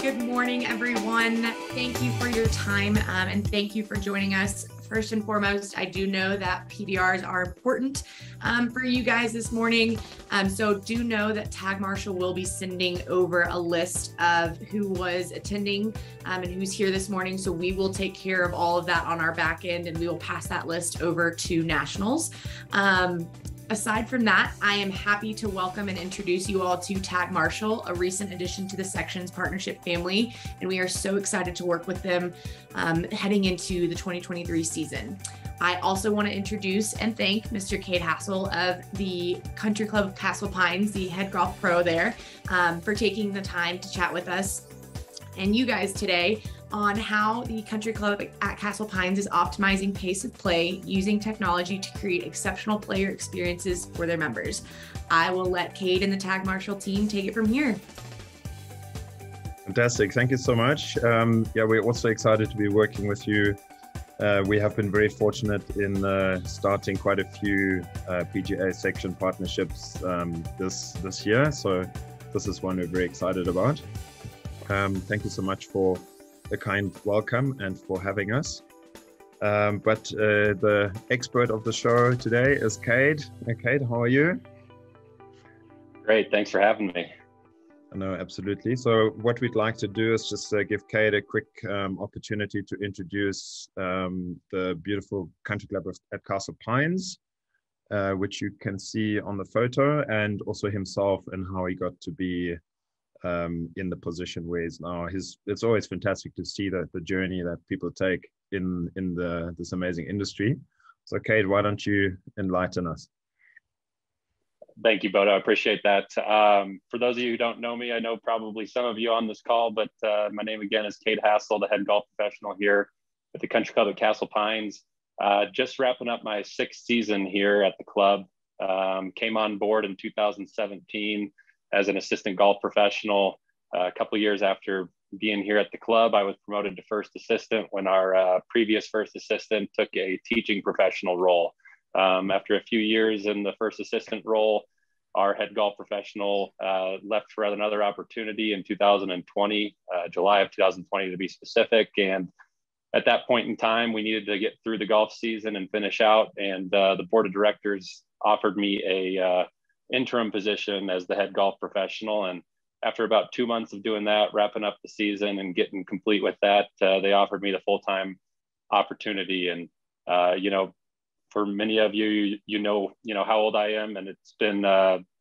Good morning, everyone. Thank you for your time and thank you for joining us. First and foremost, I do know that PDRs are important for you guys this morning. So do know that Tag Marshall will be sending over a list of who was attending and who's here this morning. So we will take care of all of that on our back end and we will pass that list over to Nationals. Aside from that, I am happy to welcome and introduce you all to Tag Marshall, a recent addition to the Sections Partnership family, and we are so excited to work with them heading into the 2023 season. I also want to introduce and thank Mr. Cade Hassel of the Country Club of Castle Pines, the head golf pro there, for taking the time to chat with us and you guys today on how the Country Club at Castle Pines is optimizing pace of play using technology to create exceptional player experiences for their members. I will let Cade and the Tag Marshall team take it from here. Fantastic. Thank you so much. We're also excited to be working with you. We have been very fortunate in starting quite a few PGA section partnerships this year. So this is one we're very excited about. Thank you so much for a kind welcome and for having us. But the expert of the show today is Cade. Cade, how are you? Great, thanks for having me. No, absolutely. So what we'd like to do is just give Cade a quick opportunity to introduce the beautiful Country Club at Castle Pines, which you can see on the photo, and also himself and how he got to be in the position where he's now. It's always fantastic to see the journey that people take in this amazing industry. So Cade, why don't you enlighten us? Thank you, Bodo. I appreciate that. For those of you who don't know me, I know probably some of you on this call, but my name again is Cade Hassel, the head golf professional here at the Country Club at Castle Pines. Just wrapping up my 6th season here at the club. Came on board in 2017 as an assistant golf professional. A couple of years after being here at the club, I was promoted to first assistant when our previous first assistant took a teaching professional role. After a few years in the first assistant role, our head golf professional left for another opportunity in 2020, July of 2020 to be specific. And at that point in time, we needed to get through the golf season and finish out. And the board of directors offered me a interim position as the head golf professional. And after about 2 months of doing that, wrapping up the season and getting complete with that, they offered me the full-time opportunity. And, for many of you, you know how old I am, and it's been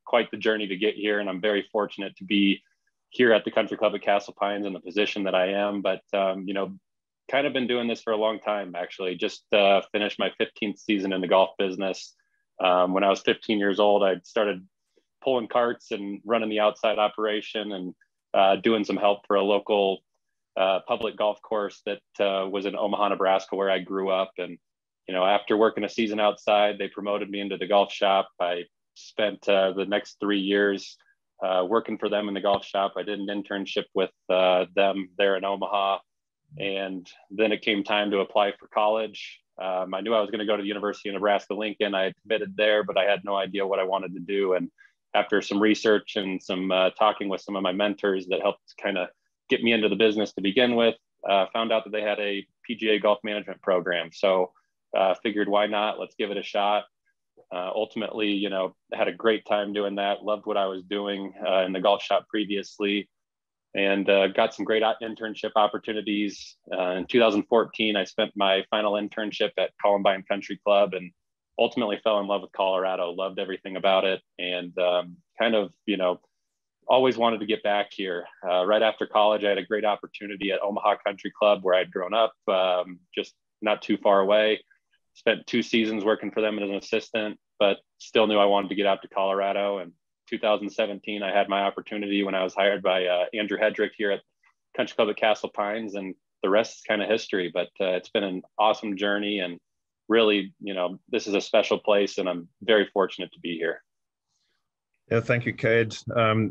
quite the journey to get here. And I'm very fortunate to be here at the Country Club at Castle Pines in the position that I am. But, kind of been doing this for a long time, actually. Just finished my 15th season in the golf business. When I was 15 years old, I started pulling carts and running the outside operation and doing some help for a local public golf course that was in Omaha, Nebraska, where I grew up. And, after working a season outside, they promoted me into the golf shop. I spent the next 3 years working for them in the golf shop. I did an internship with them there in Omaha. And then it came time to apply for college. I knew I was going to go to the University of Nebraska-Lincoln. I had committed there, but I had no idea what I wanted to do. And after some research and some talking with some of my mentors that helped kind of get me into the business to begin with, found out that they had a PGA golf management program. So figured, why not? Let's give it a shot. Ultimately, had a great time doing that. Loved what I was doing in the golf shop previously. And got some great internship opportunities. In 2014, I spent my final internship at Columbine Country Club and ultimately fell in love with Colorado, loved everything about it. And always wanted to get back here. Right after college, I had a great opportunity at Omaha Country Club where I'd grown up, just not too far away. Spent 2 seasons working for them as an assistant, but still knew I wanted to get out to Colorado. And 2017, I had my opportunity when I was hired by Andrew Hedrick here at Country Club at Castle Pines, and the rest is kind of history. But it's been an awesome journey, and really, this is a special place, and I'm very fortunate to be here. Yeah, thank you, Cade.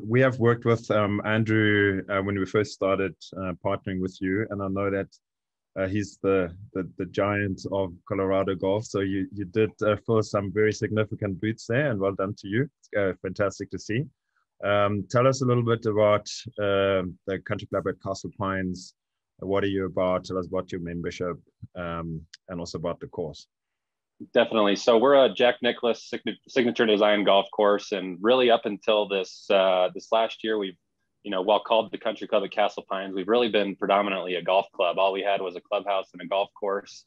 We have worked with Andrew when we first started partnering with you, and I know that he's the giant of Colorado golf. So you did fill some very significant boots there, and well done to you. It's fantastic to see. Tell us a little bit about the Country Club at Castle Pines. What are you about? Tell us about your membership, and also about the course. Definitely. So we're a Jack Nicklaus signature design golf course, and really up until this last year, we've, while called the Country Club at Castle Pines, we've really been predominantly a golf club. All we had was a clubhouse and a golf course.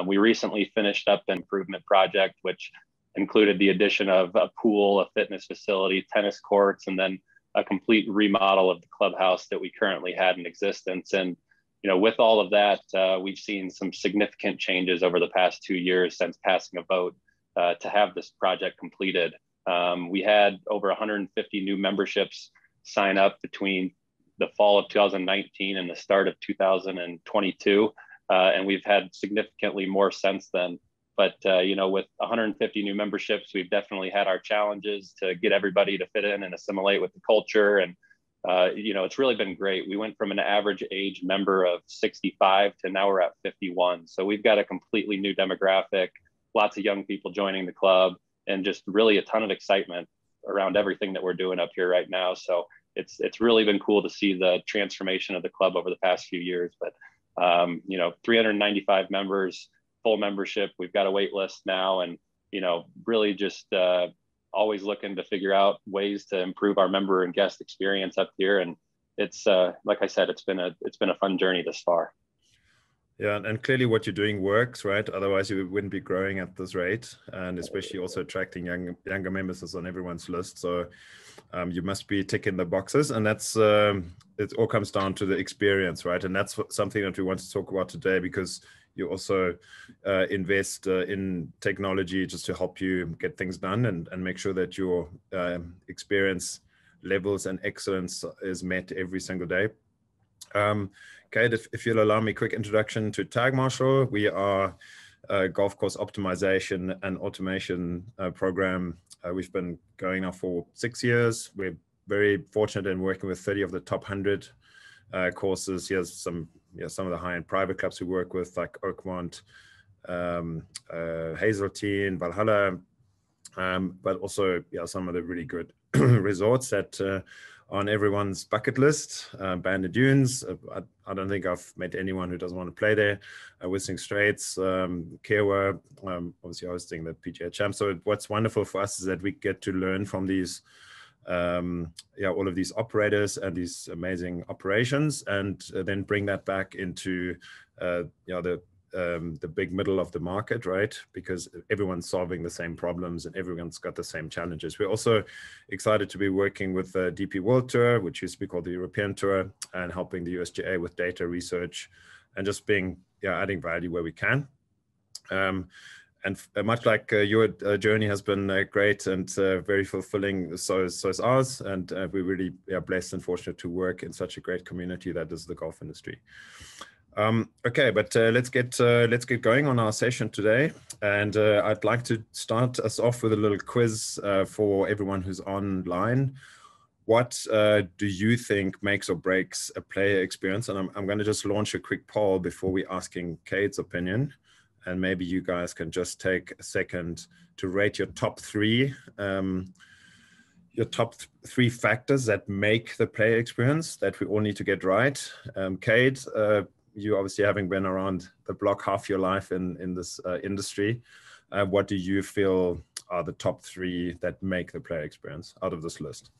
We recently finished up an improvement project, which included the addition of a pool, a fitness facility, tennis courts, and then a complete remodel of the clubhouse that we currently had in existence. And with all of that, we've seen some significant changes over the past 2 years since passing a vote to have this project completed. We had over 150 new memberships sign up between the fall of 2019 and the start of 2022. And we've had significantly more since then. But, with 150 new memberships, we've definitely had our challenges to get everybody to fit in and assimilate with the culture. And it's really been great. We went from an average age member of 65 to now we're at 51. So we've got a completely new demographic, lots of young people joining the club, and just really a ton of excitement around everything that we're doing up here right now. So it's really been cool to see the transformation of the club over the past few years. But 395 members, full membership. We've got a wait list now, and really just always looking to figure out ways to improve our member and guest experience up here. And it's like I said, it's been a fun journey this far. Yeah, and clearly what you're doing works, right? Otherwise you wouldn't be growing at this rate, and especially also attracting younger members is on everyone's list. So you must be ticking the boxes, and that's it all comes down to the experience, right? And that's something that we want to talk about today, because you also invest in technology just to help you get things done and make sure that your experience levels and excellence is met every single day. Cade, if you'll allow me a quick introduction to Tag Marshal. We are a golf course optimization and automation program. We've been going now for 6 years. We're very fortunate in working with 30 of the top 100 courses. Here's some of the high-end private clubs we work with, like Oakmont, Hazeltine, Valhalla, but also some of the really good resorts that on everyone's bucket list. Banded Dunes, I don't think I've met anyone who doesn't want to play there. Whistling Straits, Kiowa, obviously hosting the PGA Champ. So what's wonderful for us is that we get to learn from these all of these operators and these amazing operations, and then bring that back into the big middle of the market, right? Because everyone's solving the same problems and everyone's got the same challenges. We're also excited to be working with the DP World Tour, which used to be called the European Tour, and helping the USGA with data research and just being adding value where we can. And much like your journey has been great and very fulfilling, so is ours. And we're really blessed and fortunate to work in such a great community that is the golf industry. Okay, but let's get going on our session today. And I'd like to start us off with a little quiz for everyone who's online. What do you think makes or breaks a player experience? And I'm going to just launch a quick poll before we asking Cade's opinion. And maybe you guys can just take a second to rate your top three factors that make the player experience that we all need to get right. Cade, you obviously having been around the block half your life in this industry, what do you feel are the top three that make the player experience out of this list?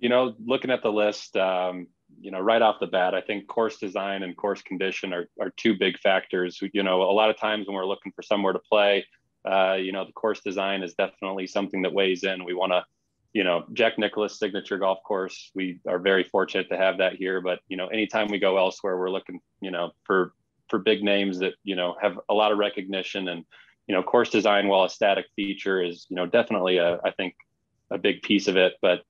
Looking at the list, right off the bat, I think course design and course condition are two big factors. A lot of times when we're looking for somewhere to play, the course design is definitely something that weighs in. We want to, Jack Nicklaus signature golf course. We are very fortunate to have that here, but, anytime we go elsewhere, we're looking, for big names that, have a lot of recognition. And, course design, while a static feature, is, definitely I think a big piece of it. But,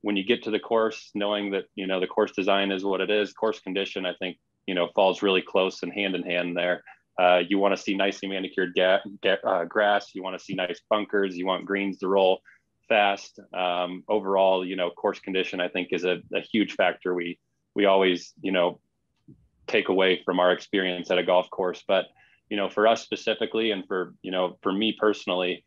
when you get to the course, knowing that, the course design is what it is, course condition, I think, falls really close and hand in hand there. You want to see nicely manicured grass. You want to see nice bunkers. You want greens to roll fast. Overall, course condition, I think, is a huge factor we always, take away from our experience at a golf course. But, for us specifically, and for me personally,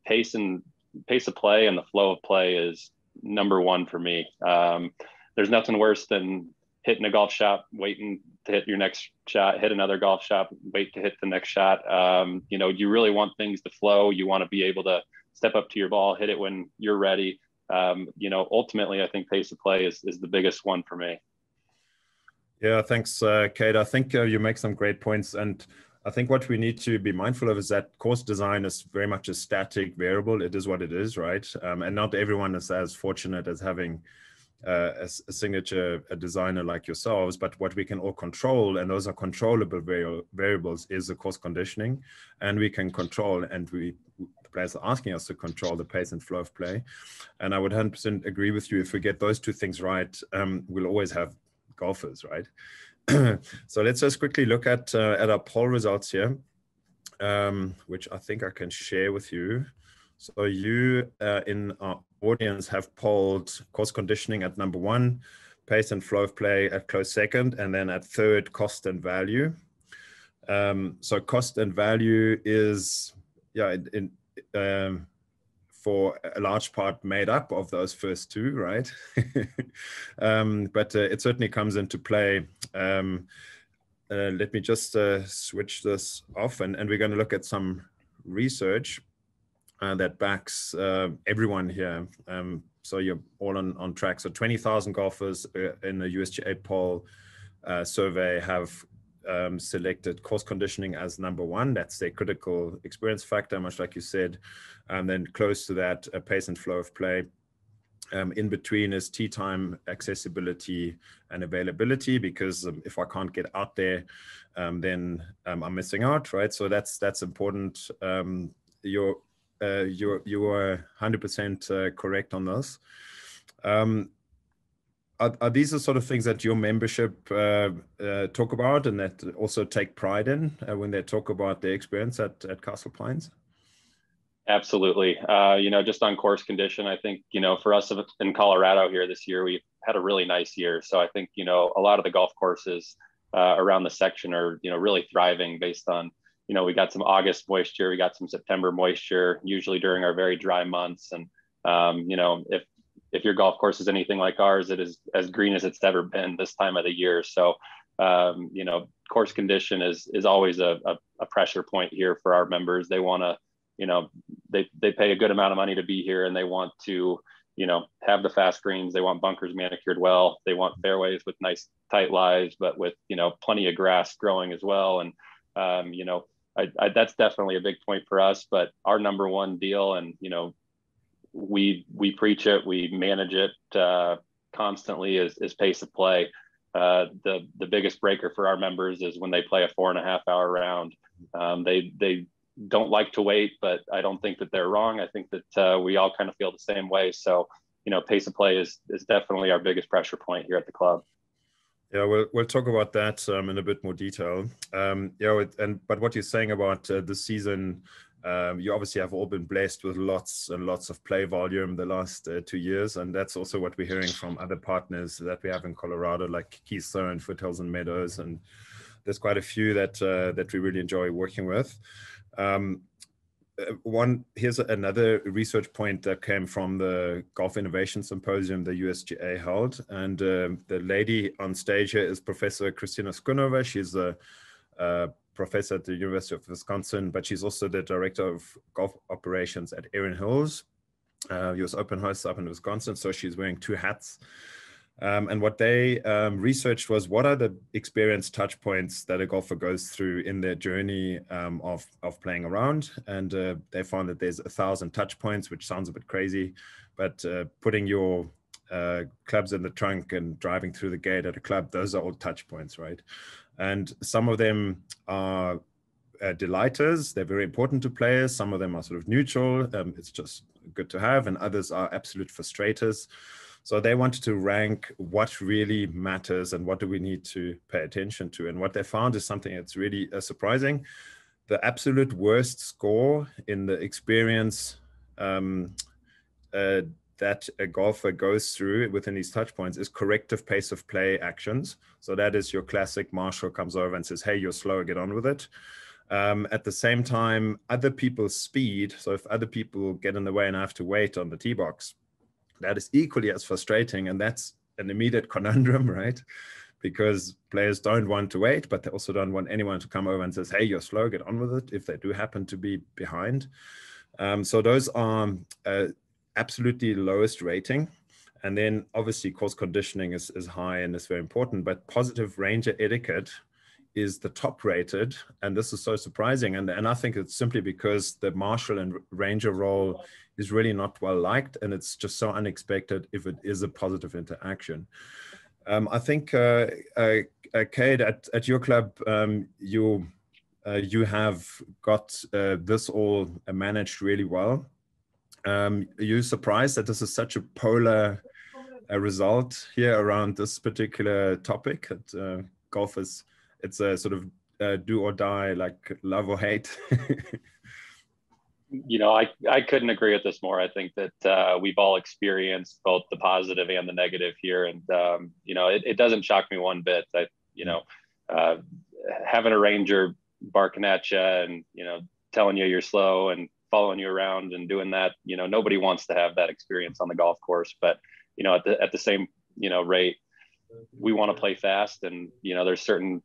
pace of play and the flow of play is number one for me. There's nothing worse than hitting a golf shot, waiting to hit your next shot, hit another golf shot, wait to hit the next shot. You know, you really want things to flow. You want to be able to step up to your ball, hit it when you're ready. You know, ultimately, I think pace of play is the biggest one for me. Yeah, thanks, Cade. I think you make some great points. And I think what we need to be mindful of is that course design is very much a static variable. It is what it is, right? And not everyone is as fortunate as having a signature a designer like yourselves, but what we can all control, and those are controllable variables, is the course conditioning, and we can control, and the players are asking us to control the pace and flow of play. And I would 100% agree with you. If we get those two things right, we'll always have golfers, right? So let's just quickly look at our poll results here, which I think I can share with you. So you in our audience have polled course conditioning at number 1, pace and flow of play at close second, and then at third, cost and value. So cost and value is, yeah, for a large part made up of those first two, right? But it certainly comes into play. Let me just switch this off, and we're going to look at some research that backs everyone here. So you're all on track. So 20,000 golfers in the USGA poll survey have selected course conditioning as number 1. That's their critical experience factor, much like you said. And then close to that, pace and flow of play. In between is tee time, accessibility, and availability, because if I can't get out there, then I'm missing out, right? So that's important. You are 100% correct on this. Are these the sort of things that your membership talk about, and that also take pride in when they talk about their experience at Castle Pines? Absolutely. You know, just on course condition, I think, you know, for us in Colorado here this year, we've had a really nice year. So I think, you know, a lot of the golf courses around the section are, you know, really thriving based on, you know, we got some August moisture, we got some September moisture, usually during our very dry months. And, you know, if your golf course is anything like ours, it is as green as it's ever been this time of the year. So, you know, course condition is always a pressure point here for our members. They want to, you know, they pay a good amount of money to be here, and they want to, you know, have the fast greens. They want bunkers manicured well. They want fairways with nice tight lies, but with, you know, plenty of grass growing as well. And, you know, that's definitely a big point for us. But our number 1 deal, and, you know, we preach it, we manage it constantly, is pace of play. The biggest breaker for our members is when they play a 4.5-hour round. They don't like to wait, but I don't think that they're wrong. I think that we all kind of feel the same way. So, you know, pace of play is definitely our biggest pressure point here at the club. Yeah, we'll talk about that in a bit more detail. Yeah, but what you're saying about this season, you obviously have all been blessed with lots and lots of play volume the last 2 years, and that's also what we're hearing from other partners that we have in Colorado, like Keystone, Foothills and Meadows, and there's quite a few that we really enjoy working with. Here's another research point that came from the Golf Innovation Symposium the USGA held, and the lady on stage here is Professor Kristina Skunova. She's a professor at the University of Wisconsin, but she's also the director of golf operations at Erin Hills, US Open host up in Wisconsin. So she's wearing 2 hats. And what they researched was, what are the experience touch points that a golfer goes through in their journey of playing around. And they found that there's 1,000 touch points, which sounds a bit crazy, but putting your clubs in the trunk and driving through the gate at a club, those are all touch points, right? And some of them are delighters. They're very important to players. Some of them are sort of neutral. It's just good to have. And others are absolute frustrators. So they wanted to rank what really matters and what do we need to pay attention to. And what they found is something that's really surprising. The absolute worst score in the experience that a golfer goes through within these touch points is corrective pace of play actions. So that is your classic marshal comes over and says, hey, you're slow, get on with it. At the same time, other people's speed. So if other people get in the way and I have to wait on the tee box, that is equally as frustrating. And that's an immediate conundrum, right? Because players don't want to wait, but they also don't want anyone to come over and says, hey, you're slow, get on with it, if they do happen to be behind. So those are absolutely lowest rating. And then obviously course conditioning is high and is very important, but positive ranger etiquette is the top rated. And this is so surprising. And I think it's simply because the marshal and ranger role is really not well liked. And it's just so unexpected if it is a positive interaction. I think, Cade, at your club, you have got this all managed really well. Are you surprised that this is such a polar result here around this particular topic? That golf it's a sort of do or die, like love or hate. I couldn't agree with this more. I think that we've all experienced both the positive and the negative here. And, it doesn't shock me one bit that, having a ranger barking at you and, telling you you're slow and following you around and doing that, nobody wants to have that experience on the golf course. But, at the same, rate, we want to play fast, and, there's certain,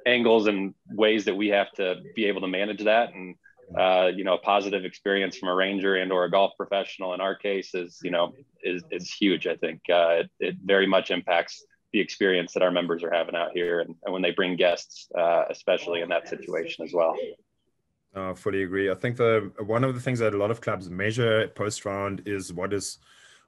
angles and ways that we have to be able to manage that. And, a positive experience from a ranger and or a golf professional in our case is huge. I think it very much impacts the experience that our members are having out here, and when they bring guests, especially in that situation as well. I fully agree. I think one of the things that a lot of clubs measure post round is what is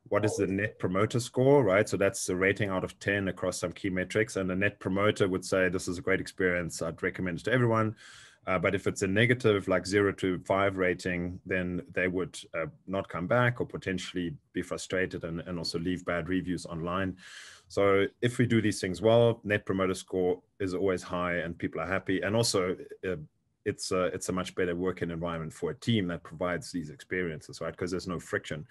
the net promoter score, right? So that's the rating out of 10 across some key metrics. And the net promoter would say, this is a great experience, I'd recommend it to everyone. But if it's a negative, like 0 to 5 rating, then they would not come back or potentially be frustrated and also leave bad reviews online. So if we do these things well, net promoter score is always high and people are happy. And also it's a much better working environment for a team that provides these experiences, right? Because there's no friction.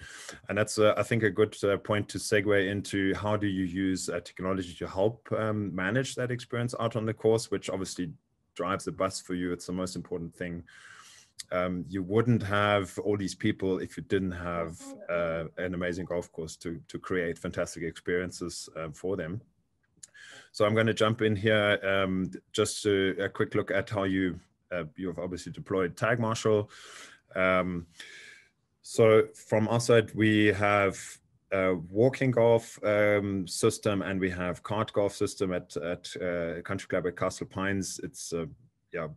And that's, I think, a good point to segue into how do you use technology to help manage that experience out on the course, which obviously drives the bus for you. It's the most important thing. You wouldn't have all these people if you didn't have an amazing golf course to create fantastic experiences for them. So I'm going to jump in here just to a quick look at how you've obviously deployed Tag Marshal. So from our side, we have a walking golf system and we have cart golf system at Country Club at Castle Pines. It's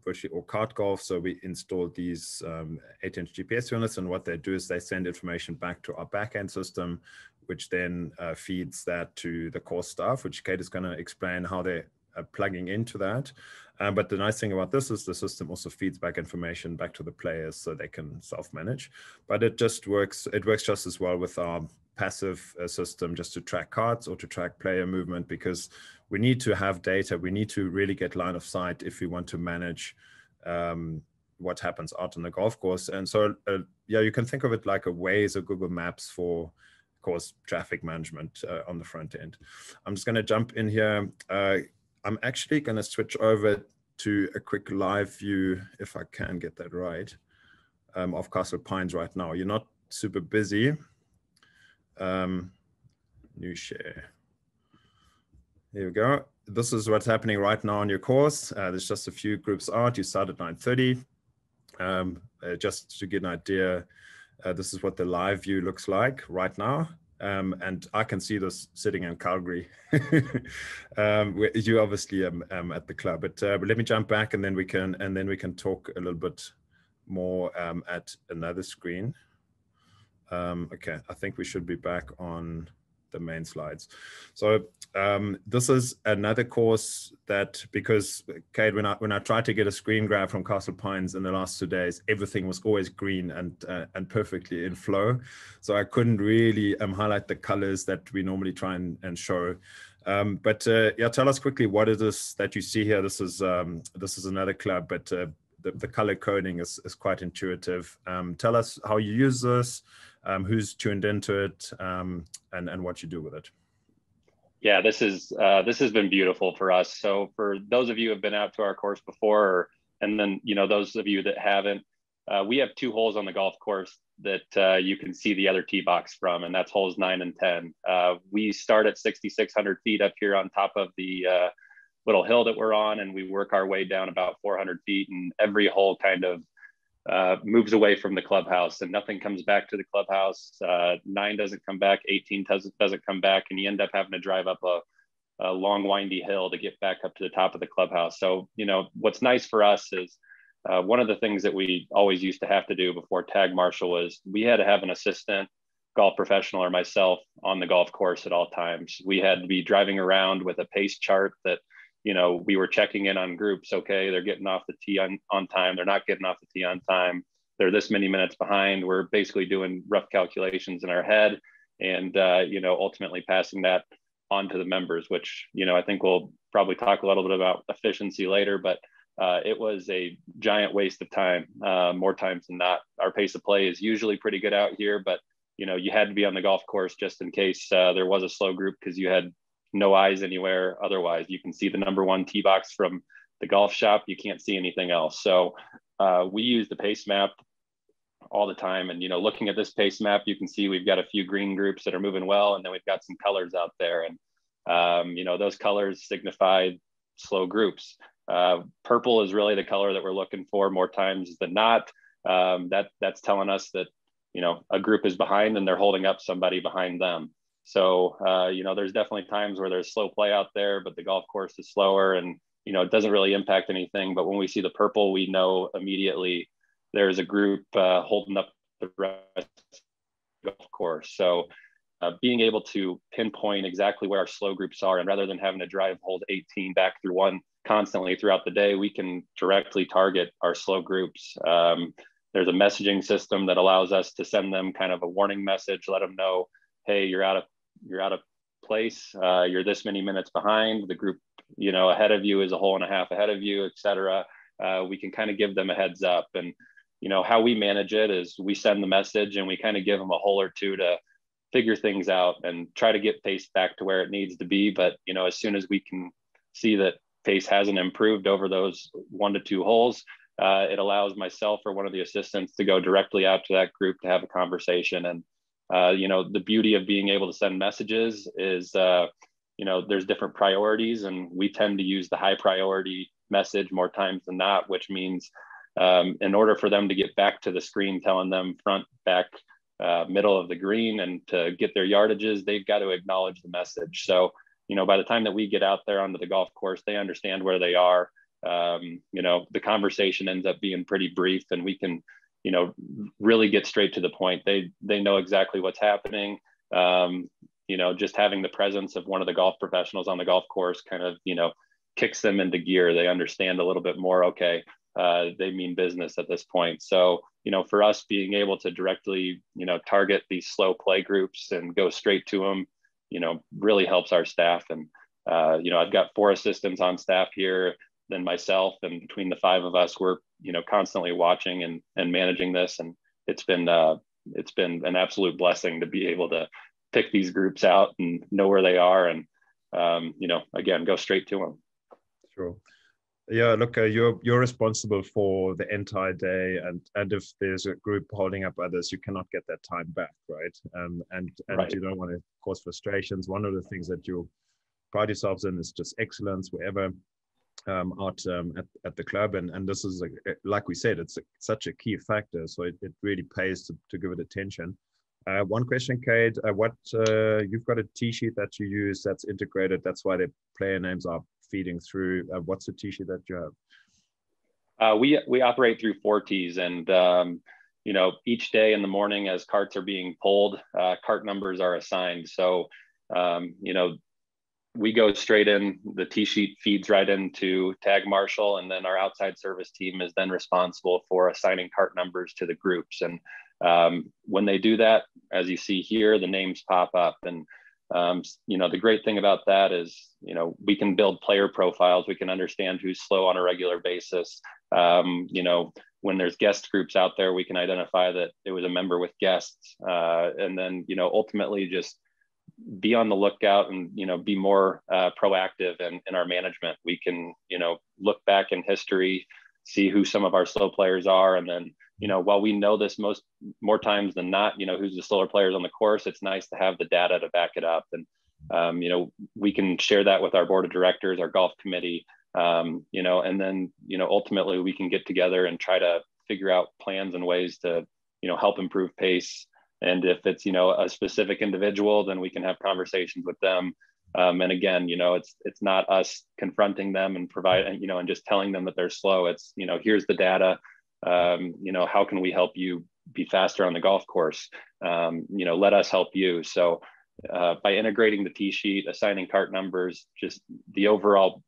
virtually all cart golf. So we installed these 8-inch GPS units, and what they do is they send information back to our backend system, which then feeds that to the course staff, which Cade is going to explain how they're plugging into that. But the nice thing about this is the system also feeds back information back to the players so they can self-manage. But it just works. It works just as well with our passive system, just to track cards or to track player movement, because we need to have data. We need to really get line of sight if we want to manage what happens out on the golf course. And so, you can think of it like a Waze or Google Maps for course traffic management on the front end. I'm just going to jump in here. I'm actually going to switch over to a quick live view, if I can get that right, of Castle Pines right now. You're not super busy. New share. Here we go. This is what's happening right now on your course. There's just a few groups out. You start at 9:30. Just to get an idea, this is what the live view looks like right now. And I can see this sitting in Calgary. You obviously at the club, but let me jump back and then we can talk a little bit more at another screen. Okay, I think we should be back on the main slides. So this is another course that, because Cade, when I tried to get a screen grab from Castle Pines in the last 2 days, everything was always green and perfectly in flow. So I couldn't really highlight the colors that we normally try and show. But tell us quickly what it is that you see here. This is another club, but the color coding is quite intuitive. Tell us how you use this, who's tuned into it, and what you do with it. Yeah, this has been beautiful for us. So for those of you who have been out to our course before, and then those of you that haven't, we have 2 holes on the golf course that you can see the other tee box from, and that's holes 9 and 10. We start at 6,600 feet up here on top of the little hill that we're on, and we work our way down about 400 feet, and every hole kind of moves away from the clubhouse, and nothing comes back to the clubhouse. 9 doesn't come back, 18 doesn't come back, and you end up having to drive up a long windy hill to get back up to the top of the clubhouse. So, you know, what's nice for us is one of the things that we always used to have to do before tag marshal was we had to have an assistant golf professional or myself on the golf course at all times. We had to be driving around with a pace chart that, you know, we were checking in on groups. Okay, they're getting off the tee on time. They're not getting off the tee on time. They're this many minutes behind. We're basically doing rough calculations in our head and, you know, ultimately passing that on to the members, which, you know, I think we'll probably talk a little bit about efficiency later, but it was a giant waste of time, more times than not. Our pace of play is usually pretty good out here, but, you know, you had to be on the golf course just in case there was a slow group because you had no eyes anywhere. Otherwise, you can see the number 1 tee box from the golf shop. You can't see anything else. So we use the pace map all the time. And, you know, looking at this pace map, you can see we've got a few green groups that are moving well, and then we've got some colors out there. And, you know, those colors signify slow groups. Purple is really the color that we're looking for more times than not. That's telling us that, you know, a group is behind and they're holding up somebody behind them. So, you know, there's definitely times where there's slow play out there, but the golf course is slower and, you know, it doesn't really impact anything. But when we see the purple, we know immediately there's a group holding up the rest of the golf course. So being able to pinpoint exactly where our slow groups are, and rather than having to drive hold 18 back through one constantly throughout the day, we can directly target our slow groups. There's a messaging system that allows us to send them kind of a warning message, let them know, hey, you're out of place. You're this many minutes behind. The group, you know, ahead of you is a hole and a half ahead of you, et cetera. We can kind of give them a heads up. And, you know, how we manage it is we send the message and we kind of give them a hole or two to figure things out and try to get pace back to where it needs to be. But, you know, as soon as we can see that pace hasn't improved over those 1 to 2 holes, it allows myself or one of the assistants to go directly out to that group to have a conversation. And, you know, the beauty of being able to send messages is, you know, there's different priorities, and we tend to use the high priority message more times than not, which means in order for them to get back to the screen telling them front, back, middle of the green and to get their yardages, they've got to acknowledge the message. So, you know, by the time that we get out there onto the golf course, they understand where they are. You know, the conversation ends up being pretty brief, and we can, you know, really get straight to the point. They know exactly what's happening. You know, just having the presence of one of the golf professionals on the golf course kind of, you know, kicks them into gear. They understand a little bit more. Okay, they mean business at this point. So, you know, for us being able to directly, you know, target these slow play groups and go straight to them, you know, really helps our staff. And, you know, I've got 4 assistants on staff here, then myself, and between the 5 of us, we're, you know, constantly watching and managing this. And it's been an absolute blessing to be able to pick these groups out and know where they are. And, you know, again, go straight to them. Sure. Yeah, look, you're responsible for the entire day, and if there's a group holding up others, you cannot get that time back, right? And right. You don't want to cause frustrations. One of the things that you pride yourselves in is just excellence wherever out at the club, and this is like we said, it's such a key factor. So it really pays to give it attention. One question, Cade, what you've got a tee sheet that you use that's integrated. That's why the player names are feeding through. What's the tee sheet that you have? We operate through 4 tees, and you know, each day in the morning as carts are being pulled, cart numbers are assigned. So you know, we go straight in. The tee sheet feeds right into tag marshal, and then our outside service team is then responsible for assigning cart numbers to the groups. And when they do that, as you see here, the names pop up. And you know, the great thing about that is, you know, we can build player profiles. We can understand who's slow on a regular basis. You know, when there's guest groups out there, we can identify that it was a member with guests. And then, you know, ultimately just be on the lookout and, you know, be more proactive in our management. We can, you know, look back in history, see who some of our slow players are, and then, while we know this more times than not, who's the slower players on the course, it's nice to have the data to back it up. And, we can share that with our board of directors, our golf committee, and then, ultimately we can get together and try to figure out plans and ways to, help improve pace. And if it's, a specific individual, then we can have conversations with them. And again, it's not us confronting them and and just telling them that they're slow. It's, here's the data. How can we help you be faster on the golf course? Let us help you. So by integrating the tee sheet, assigning cart numbers, just the overall,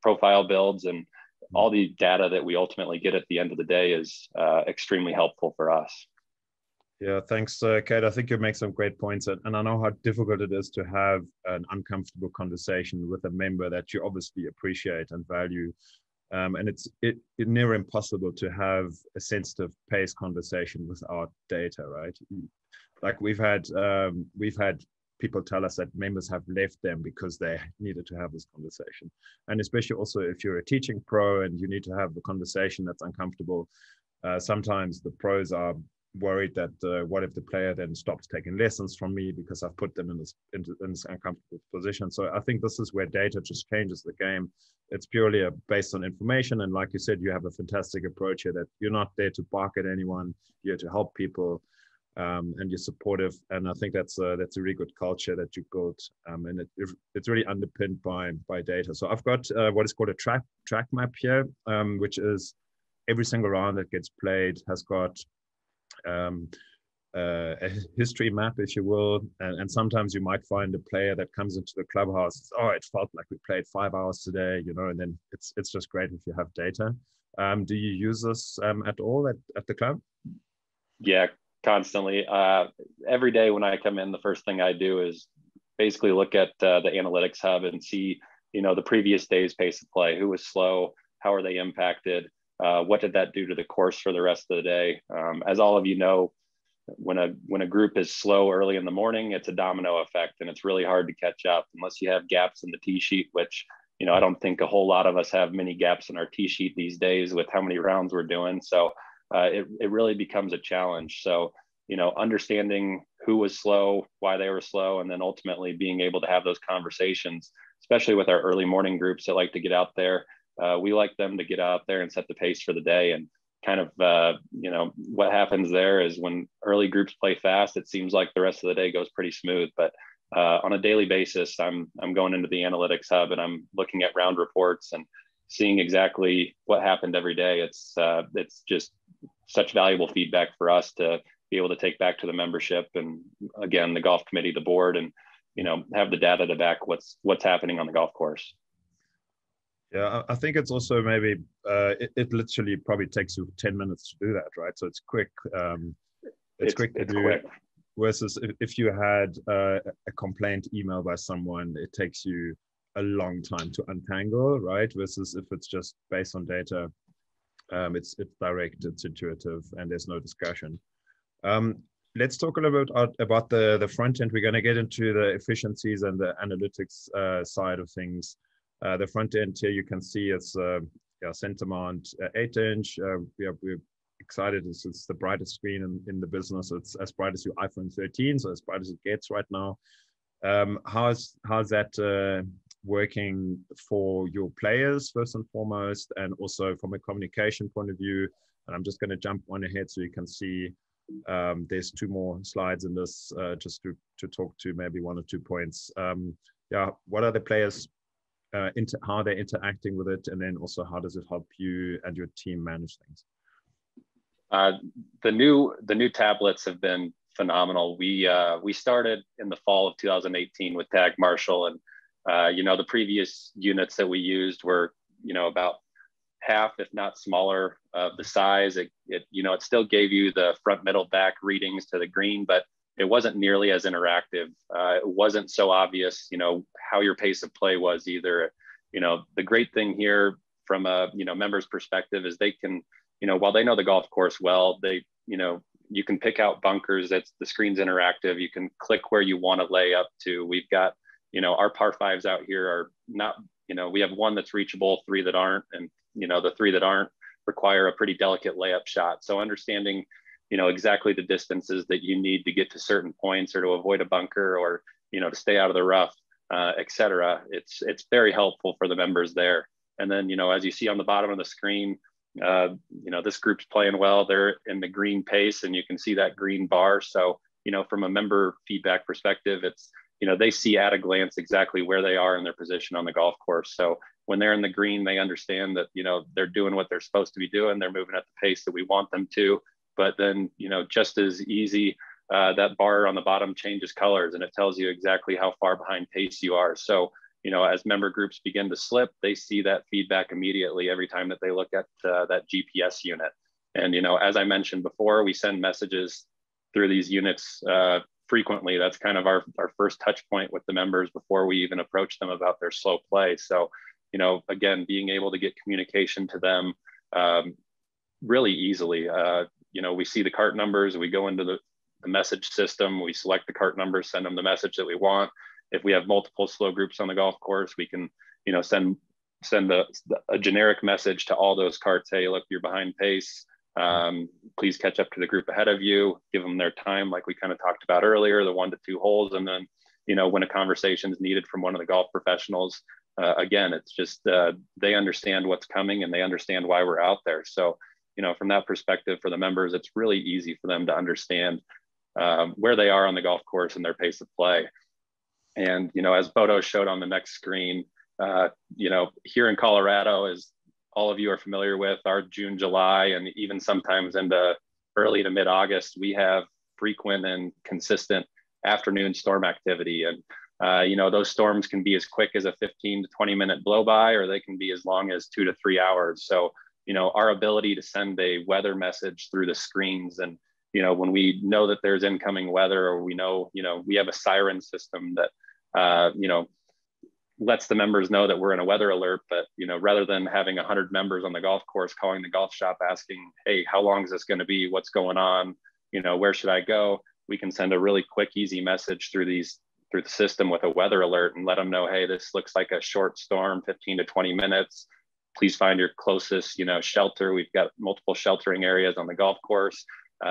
profile builds and all the data that we ultimately get at the end of the day is extremely helpful for us. Yeah, thanks, Cade. I think you make some great points. And I know how difficult it is to have an uncomfortable conversation with a member that you obviously appreciate and value. And it's near impossible to have a sensitive pace conversation without data, right? Like we've had people tell us that members have left them because they needed to have this conversation. And especially also if you're a teaching pro and you need to have the conversation that's uncomfortable, sometimes the pros are worried that what if the player then stops taking lessons from me because I've put them in this uncomfortable position. So I think this is where data just changes the game. It's purely based on information. And like you said, you have a fantastic approach here that you're not there to bark at anyone, you're to help people, and you're supportive. And I think that's a really good culture that you built. And it's really underpinned by data. So I've got what is called a track map here, which is every single round that gets played has got a history map, if you will, and sometimes you might find a player that comes into the clubhouse, oh, it felt like we played 5 hours today, and then it's just great if you have data. Do you use this at all at the club? Yeah, constantly. Every day when I come in, the first thing I do is basically look at the analytics hub and see, the previous day's pace of play, who was slow, how are they impacted, what did that do to the course for the rest of the day? As all of you know, when a group is slow early in the morning, it's a domino effect, and it's really hard to catch up unless you have gaps in the tee sheet, which, I don't think a whole lot of us have many gaps in our tee sheet these days with how many rounds we're doing. So it really becomes a challenge. So, understanding who was slow, why they were slow, and then ultimately being able to have those conversations, especially with our early morning groups that like to get out there. We like them to get out there and set the pace for the day. And kind of, what happens there is when early groups play fast, it seems like the rest of the day goes pretty smooth. But on a daily basis, I'm going into the analytics hub and I'm looking at round reports and seeing exactly what happened every day. It's just such valuable feedback for us to be able to take back to the membership and, again, the golf committee, the board, and have the data to back what's happening on the golf course. Yeah, I think it's also maybe it literally probably takes you 10 minutes to do that, right? So it's quick. It's quick to do. Quick. Versus if you had a complaint email by someone, it takes you a long time to untangle, right? Versus if it's just based on data, it's direct, it's intuitive, and there's no discussion. Let's talk a little bit about the front end. We're going to get into the efficiencies and the analytics side of things. The front end here, you can see it's center mount 8-inch. We're excited. It's the brightest screen in the business. It's as bright as your iPhone 13, so as bright as it gets right now. How's that working for your players first and foremost, and also from a communication point of view? And I'm just going to jump one ahead so you can see there's 2 more slides in this just to talk to maybe 1 or 2 points. What are the players? How they're interacting with it, and then also how does it help you and your team manage things? The new tablets have been phenomenal. We started in the fall of 2018 with Tag Marshall, and the previous units that we used were about half, if not smaller, of the size. It still gave you the front, middle, back readings to the green, but it wasn't nearly as interactive. It wasn't so obvious, how your pace of play was either. The great thing here from a, member's perspective is they can, while they know the golf course well, they, you can pick out bunkers. The screen's interactive. You can click where you want to lay up to. We've got, our par 5s out here are not, we have 1 that's reachable, 3 that aren't. And, the 3 that aren't require a pretty delicate layup shot. So understanding, exactly the distances that you need to get to certain points or to avoid a bunker or, to stay out of the rough, et cetera. It's very helpful for the members there. And then, as you see on the bottom of the screen, this group's playing well. They're in the green pace and you can see that green bar. So, from a member feedback perspective, it's, they see at a glance exactly where they are in their position on the golf course. So when they're in the green, they understand that, they're doing what they're supposed to be doing. They're moving at the pace that we want them to. But then, just as easy, that bar on the bottom changes colors and it tells you exactly how far behind pace you are. So, as member groups begin to slip, they see that feedback immediately every time that they look at that GPS unit. And, as I mentioned before, we send messages through these units frequently. That's kind of our first touch point with the members before we even approach them about their slow play. So, again, being able to get communication to them really easily. We see the cart numbers, we go into the message system, we select the cart numbers, send them the message that we want. If we have multiple slow groups on the golf course, we can, send a generic message to all those carts. Hey, look, you're behind pace. Please catch up to the group ahead of you, give them their time, like we kind of talked about earlier, the 1 to 2 holes. And then, when a conversation is needed from one of the golf professionals, again, it's just, they understand what's coming and they understand why we're out there. So, from that perspective for the members, it's really easy for them to understand where they are on the golf course and their pace of play. And, as Bodo showed on the next screen, here in Colorado, as all of you are familiar with, our June, July, and even sometimes into early to mid-August, we have frequent and consistent afternoon storm activity. And, those storms can be as quick as a 15 to 20 minute blow by, or they can be as long as 2 to 3 hours. So, our ability to send a weather message through the screens and, when we know that there's incoming weather, or we know, we have a siren system that, lets the members know that we're in a weather alert. But, rather than having 100 members on the golf course calling the golf shop asking, hey, how long is this going to be? What's going on? Where should I go? We can send a really quick, easy message through the system with a weather alert and let them know, hey, this looks like a short storm, 15 to 20 minutes. Please find your closest, shelter. We've got multiple sheltering areas on the golf course.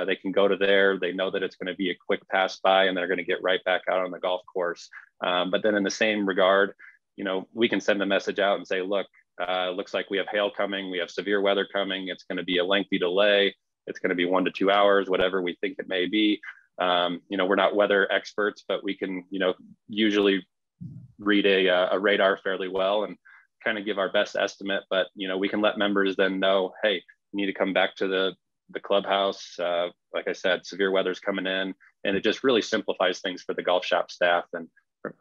They can go to there. They know that it's going to be a quick pass by and they're going to get right back out on the golf course. But then in the same regard, we can send a message out and say, look, looks like we have hail coming. We have severe weather coming. It's going to be a lengthy delay. It's going to be 1 to 2 hours, whatever we think it may be. We're not weather experts, but we can, usually read a radar fairly well and kind of give our best estimate. But, we can let members then know, hey, you need to come back to the clubhouse. Like I said, severe weather's coming in, and it just really simplifies things for the golf shop staff. And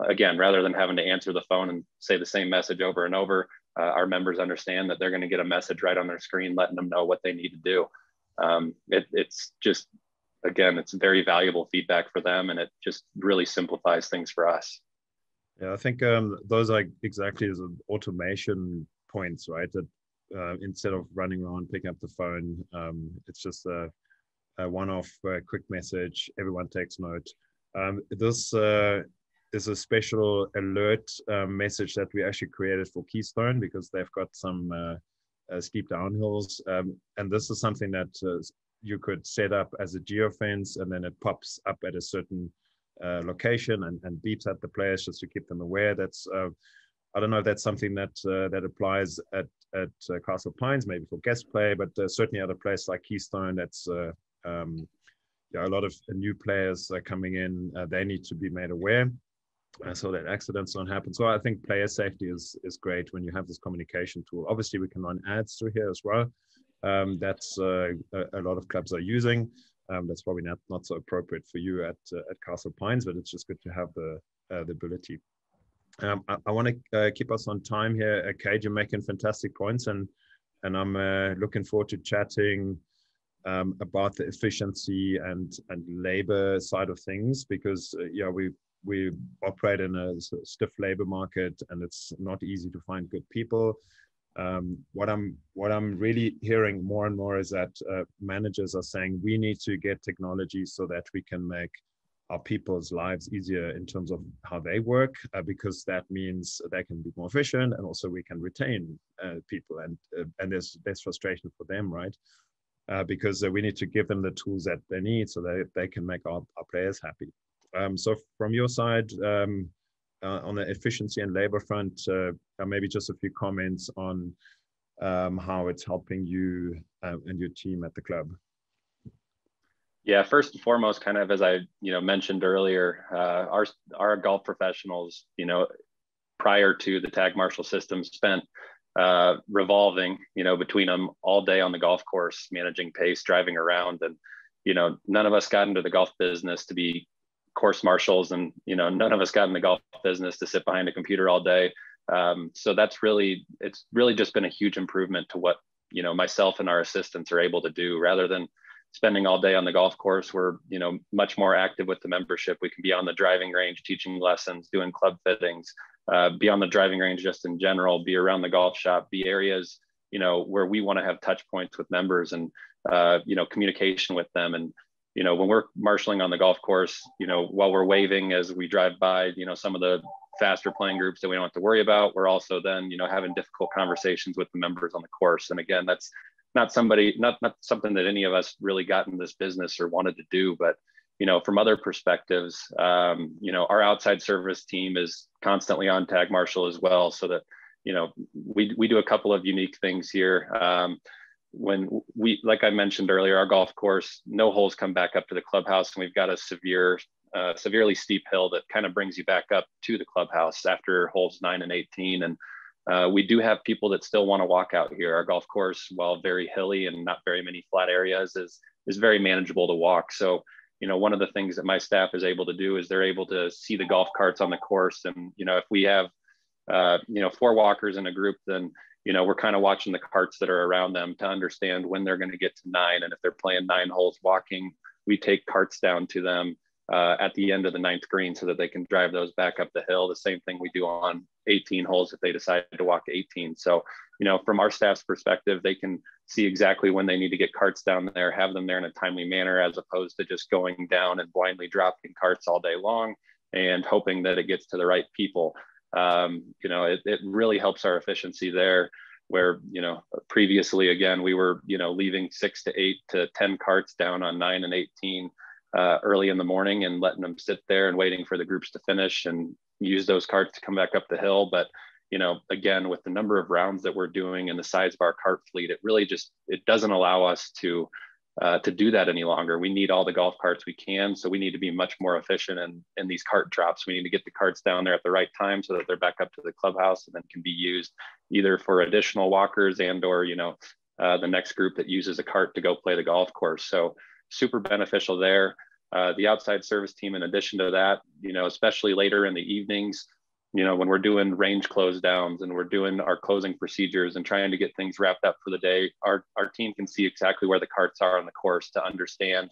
again, rather than having to answer the phone and say the same message over and over, our members understand that they're going to get a message right on their screen, letting them know what they need to do. It's just, again, it's very valuable feedback for them, and it just really simplifies things for us. Yeah, I think those are exactly the automation points, right? That instead of running around, picking up the phone, it's just a one-off quick message. Everyone takes note. This is a special alert message that we actually created for Keystone because they've got some steep downhills. And this is something that you could set up as a geofence, and then it pops up at a certain location and beeps at the players just to keep them aware. That's I don't know if that's something that that applies at Castle Pines, maybe for guest play, but certainly other places like Keystone, that's yeah, a lot of new players coming in. They need to be made aware so that accidents don't happen. So I think player safety is great when you have this communication tool. Obviously, we can run ads through here as well. That's a lot of clubs are using. That's probably not so appropriate for you at Castle Pines, but it's just good to have the ability. I want to keep us on time here. Cade, you're making fantastic points, and I'm looking forward to chatting about the efficiency and labor side of things, because yeah, we operate in a stiff labor market, and it's not easy to find good people. What I'm really hearing more and more is that managers are saying we need to get technology so that we can make our people's lives easier in terms of how they work, because that means they can be more efficient, and also we can retain people, and there's less frustration for them, right? Because we need to give them the tools that they need so that they can make our players happy. So from your side, on the efficiency and labor front, maybe just a few comments on how it's helping you and your team at the club. Yeah, first and foremost, kind of as I mentioned earlier, our golf professionals, prior to the tag marshal system, spent revolving, between them all day on the golf course, managing pace, driving around, and none of us got into the golf business to be course marshals, and none of us got in the golf business to sit behind a computer all day. So it's really just been a huge improvement to what myself and our assistants are able to do. Rather than spending all day on the golf course, we're much more active with the membership. We can be on the driving range teaching lessons, doing club fittings, be on the driving range just in general, be around the golf shop, be areas where we want to have touch points with members, and communication with them. And when we're marshaling on the golf course, while we're waving as we drive by some of the faster playing groups that we don't have to worry about, we're also then having difficult conversations with the members on the course. And again, that's not something that any of us really got in this business or wanted to do. But from other perspectives, our outside service team is constantly on tag marshal as well, so that we do a couple of unique things here. When we, like I mentioned earlier, our golf course, no holes come back up to the clubhouse, and we've got a severely steep hill that kind of brings you back up to the clubhouse after holes 9 and 18. And we do have people that still want to walk out here. Our golf course, while very hilly and not very many flat areas, is very manageable to walk. So, one of the things that my staff is able to do is they're able to see the golf carts on the course. And, if we have, 4 walkers in a group, then, we're kind of watching the carts that are around them to understand when they're going to get to 9. And if they're playing 9 holes walking, we take carts down to them at the end of the 9th green so that they can drive those back up the hill. The same thing we do on 18 holes if they decide to walk 18. So, from our staff's perspective, they can see exactly when they need to get carts down there, have them there in a timely manner, as opposed to just going down and blindly dropping carts all day long and hoping that it gets to the right people. It really helps our efficiency there, where, previously, again, we were, leaving 6 to 8 to 10 carts down on 9 and 18 early in the morning and letting them sit there and waiting for the groups to finish and use those carts to come back up the hill. But, again, with the number of rounds that we're doing and the size of our cart fleet, it really it doesn't allow us to do that any longer. We need all the golf carts we can. So we need to be much more efficient in these cart drops. We need to get the carts down there at the right time so that they're back up to the clubhouse and then can be used either for additional walkers and or, the next group that uses a cart to go play the golf course. So super beneficial there. The outside service team, in addition to that, especially later in the evenings, when we're doing range close downs and we're doing our closing procedures and trying to get things wrapped up for the day, our team can see exactly where the carts are on the course to understand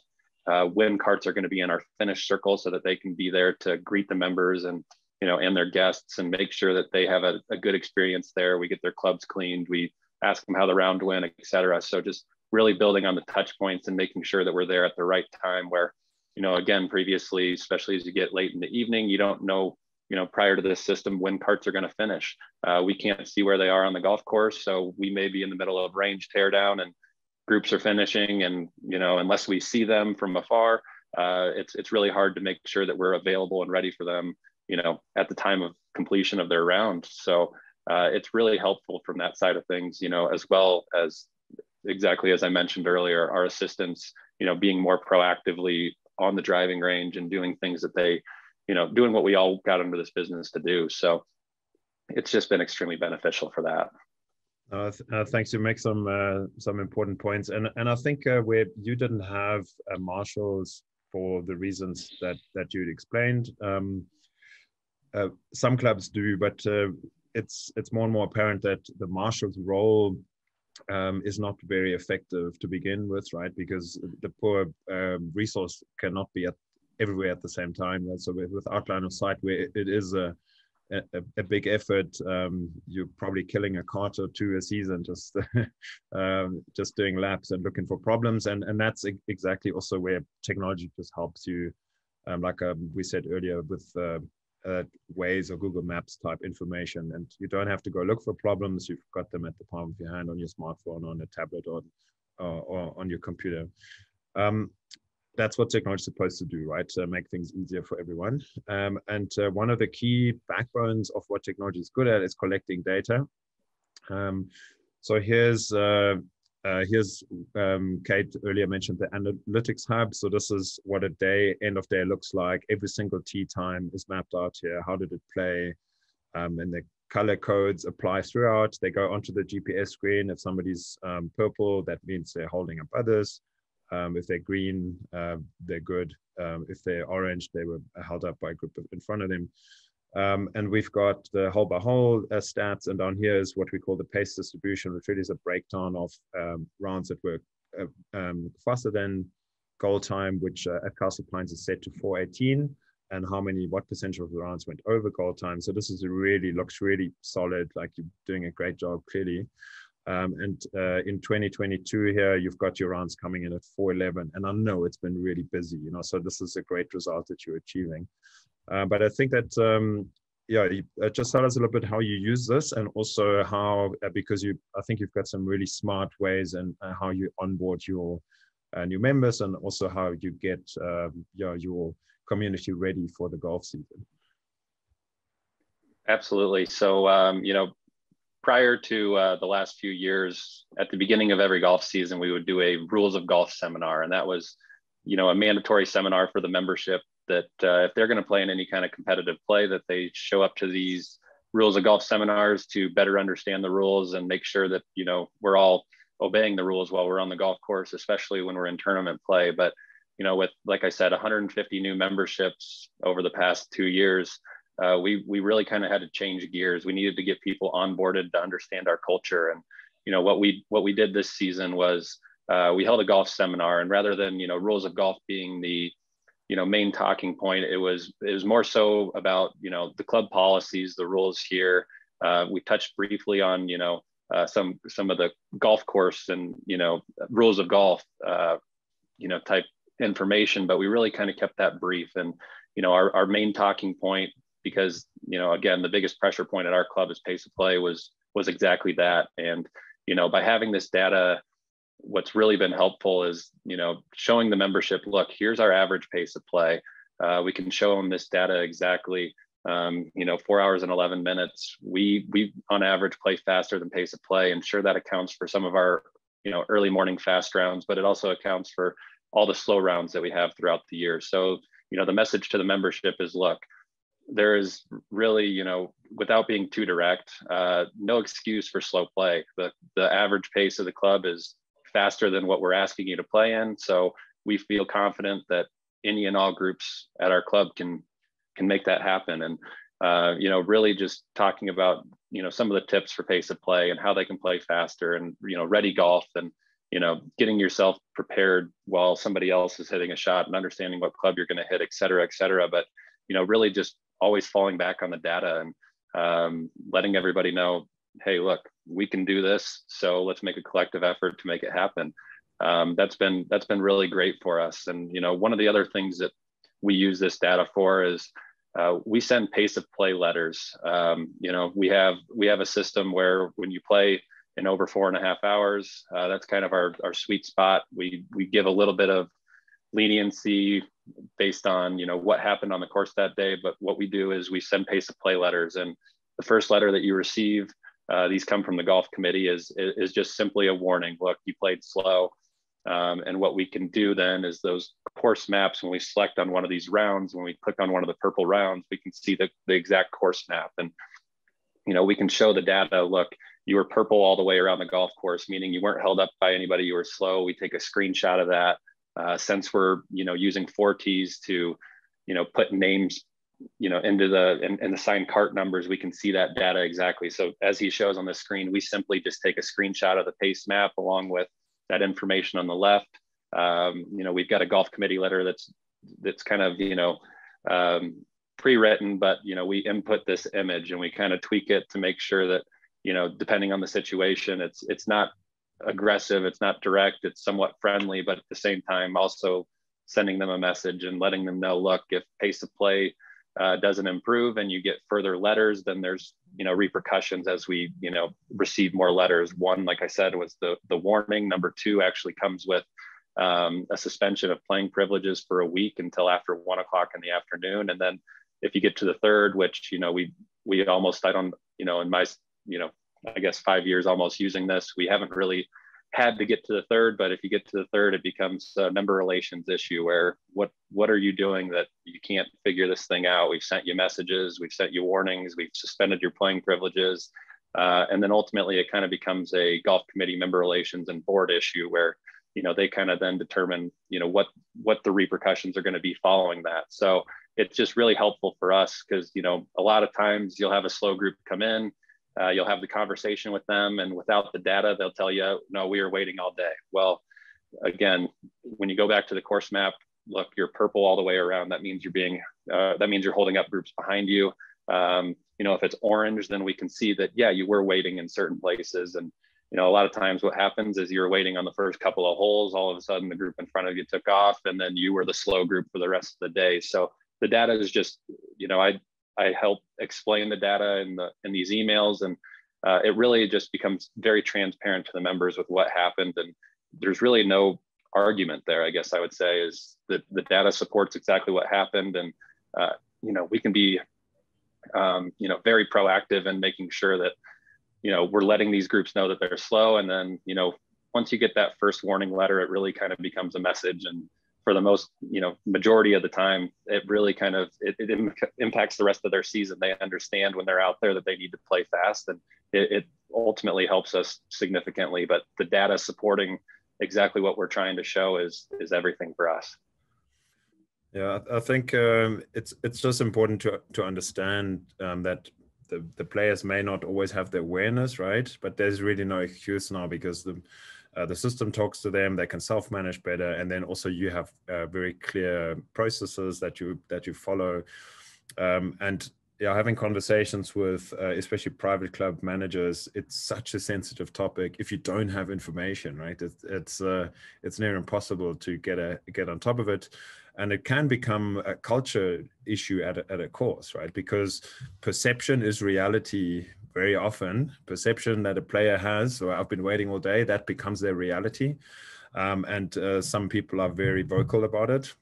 when carts are going to be in our finish circle so that they can be there to greet the members and their guests and make sure that they have a good experience there. We get their clubs cleaned. We ask them how the round went, etc. So just really building on the touch points and making sure that we're there at the right time where, again, previously, especially as you get late in the evening, you don't know, prior to this system, when carts are going to finish. We can't see where they are on the golf course. So we may be in the middle of range teardown and groups are finishing. And, unless we see them from afar, it's really hard to make sure that we're available and ready for them, at the time of completion of their round. So it's really helpful from that side of things, as well as exactly as I mentioned earlier, our assistants, being more proactively on the driving range and doing things that they, doing what we all got into this business to do. So it's just been extremely beneficial for that. Thanks. You make some important points, and I think where you didn't have marshals for the reasons that you'd explained. Some clubs do, but it's more and more apparent that the marshal's role is not very effective to begin with, right? Because the poor resource cannot be everywhere at the same time. So with outline of sight, where it is a big effort, you're probably killing a cart or two a season just doing laps and looking for problems, and that's exactly also where technology just helps you like we said earlier, with Waze or Google Maps type information. And you don't have to go look for problems. You've got them at the palm of your hand on your smartphone, on a tablet, or on your computer. That's what technology is supposed to do, right? Make things easier for everyone. And one of the key backbones of what technology is good at is collecting data. So here's Cade earlier mentioned the analytics hub. So this is what a end of day looks like. Every single tee time is mapped out here. How did it play? And the color codes apply throughout. They go onto the GPS screen. If somebody's purple, that means they're holding up others. If they're green, they're good. If they're orange, they were held up by a group in front of them. And we've got the hole by hole stats, and down here is what we call the pace distribution, which really is a breakdown of rounds that were faster than goal time, which at Castle Pines is set to 4:18, and what percentage of the rounds went over goal time. So this is looks really solid, like you're doing a great job, clearly. And in 2022 here, you've got your rounds coming in at 4:11, and I know it's been really busy, so this is a great result that you're achieving. But I think that, just tell us a little bit how you use this, and also how, because I think you've got some really smart ways and how you onboard your new members, and also how you get your community ready for the golf season. Absolutely. So, prior to the last few years, at the beginning of every golf season, we would do a rules of golf seminar, and that was, a mandatory seminar for the membership that if they're going to play in any kind of competitive play, that they show up to these rules of golf seminars to better understand the rules and make sure that, we're all obeying the rules while we're on the golf course, especially when we're in tournament play. But, with, like I said, 150 new memberships over the past 2 years, we really kind of had to change gears. We needed to get people onboarded to understand our culture. And, what we did this season was we held a golf seminar, and rather than, rules of golf being the main talking point, it was more so about, the club policies, the rules here. We touched briefly on, some of the golf course and, rules of golf, type information, but we really kind of kept that brief. And, our main talking point, because, again, the biggest pressure point at our club is pace of play, was exactly that. And, by having this data, what's really been helpful is, showing the membership, look, here's our average pace of play. We can show them this data exactly. 4 hours and 11 minutes. We on average play faster than pace of play, and sure, that accounts for some of our, early morning fast rounds, but it also accounts for all the slow rounds that we have throughout the year. So, the message to the membership is, look, there is really, without being too direct, no excuse for slow play. The average pace of the club is faster than what we're asking you to play in. So we feel confident that any and all groups at our club can make that happen. And, really just talking about, some of the tips for pace of play and how they can play faster, and, ready golf, and, getting yourself prepared while somebody else is hitting a shot, and understanding what club you're going to hit, et cetera, et cetera. But, really just always falling back on the data, and letting everybody know, hey, look, we can do this. So let's make a collective effort to make it happen. That's been really great for us. And, one of the other things that we use this data for is we send pace of play letters. We have a system where when you play in over 4.5 hours, that's kind of our sweet spot. We give a little bit of leniency based on, what happened on the course that day. But what we do is we send pace of play letters, and the first letter that you receive, these come from the golf committee, is just simply a warning. Look, you played slow. And what we can do then is those course maps, when we select on one of these rounds, when we click on one of the purple rounds, we can see the exact course map. And, we can show the data, look, you were purple all the way around the golf course, meaning you weren't held up by anybody, you were slow. We take a screenshot of that. Since we're, using 4 keys to, put names, into the signed cart numbers, we can see that data exactly. So as he shows on the screen, we simply just take a screenshot of the pace map along with that information on the left. We've got a golf committee letter that's kind of, pre-written, but, we input this image and we kind of tweak it to make sure that, depending on the situation, it's not aggressive, it's not direct, it's somewhat friendly, but at the same time also sending them a message and letting them know, look, if pace of play doesn't improve and you get further letters, then there's, repercussions as we, receive more letters. One, like I said, was the warning. Number two actually comes with a suspension of playing privileges for a week until after 1 o'clock in the afternoon. And then if you get to the third, which, we almost, I don't, in my, I guess 5 years almost using this, we haven't really had to get to the third, but if you get to the third, it becomes a member relations issue where what are you doing that you can't figure this thing out? We've sent you messages, we've sent you warnings, we've suspended your playing privileges. And then ultimately it kind of becomes a golf committee member relations and board issue where, they kind of then determine, what the repercussions are going to be following that. So it's just really helpful for us because, a lot of times you'll have a slow group come in, you'll have the conversation with them, and without the data, they'll tell you, no, we were waiting all day. Well, again, when you go back to the course map, look, you're purple all the way around. That means you're holding up groups behind you. If it's orange, then we can see that, yeah, you were waiting in certain places. And, a lot of times what happens is you're waiting on the first couple of holes, all of a sudden the group in front of you took off, and then you were the slow group for the rest of the day. So the data is just, I help explain the data in these emails, and it really just becomes very transparent to the members with what happened. And there's really no argument there, I guess I would say, is that the data supports exactly what happened. And, we can be, very proactive in making sure that, we're letting these groups know that they're slow. And then, once you get that first warning letter, it really kind of becomes a message. And for the most, majority of the time, it really kind of, it impacts the rest of their season. They understand when they're out there that they need to play fast, and it ultimately helps us significantly. But the data supporting exactly what we're trying to show is everything for us. Yeah, I think it's just important to understand that the players may not always have the awareness, right? But there's really no excuse now because the system talks to them, they can self-manage better. And then also you have very clear processes that you follow. And yeah, having conversations with especially private club managers, it's such a sensitive topic. If you don't have information, right, it's near impossible to get on top of it. And it can become a culture issue at a course, right? Because perception is reality very often. Perception that a player has, or I've been waiting all day, that becomes their reality. And some people are very vocal about it.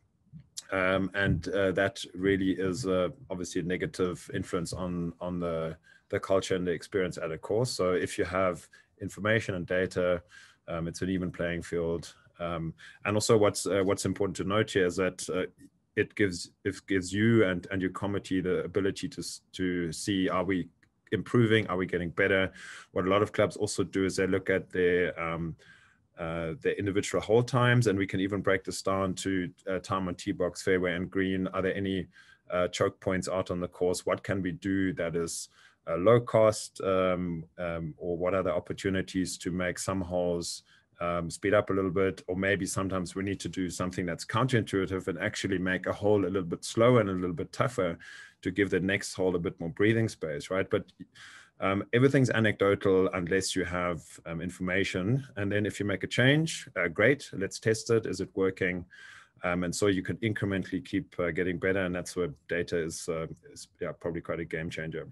And that really is obviously a negative influence on the culture and the experience at a course. So if you have information and data, it's an even playing field. And also what's important to note here is that it gives you and your committee the ability to see, are we improving, are we getting better? What a lot of clubs also do is they look at their individual hole times, and we can even break this down to time on tee box, fairway and green. Are there any choke points out on the course? What can we do that is low cost, or what are the opportunities to make some holes speed up a little bit, or maybe sometimes we need to do something that's counterintuitive and actually make a hole a little bit slower and a little bit tougher to give the next hole a bit more breathing space, right? But everything's anecdotal unless you have information. And then if you make a change, great, let's test it. Is it working? And so you can incrementally keep getting better. And that's where data is probably quite a game changer.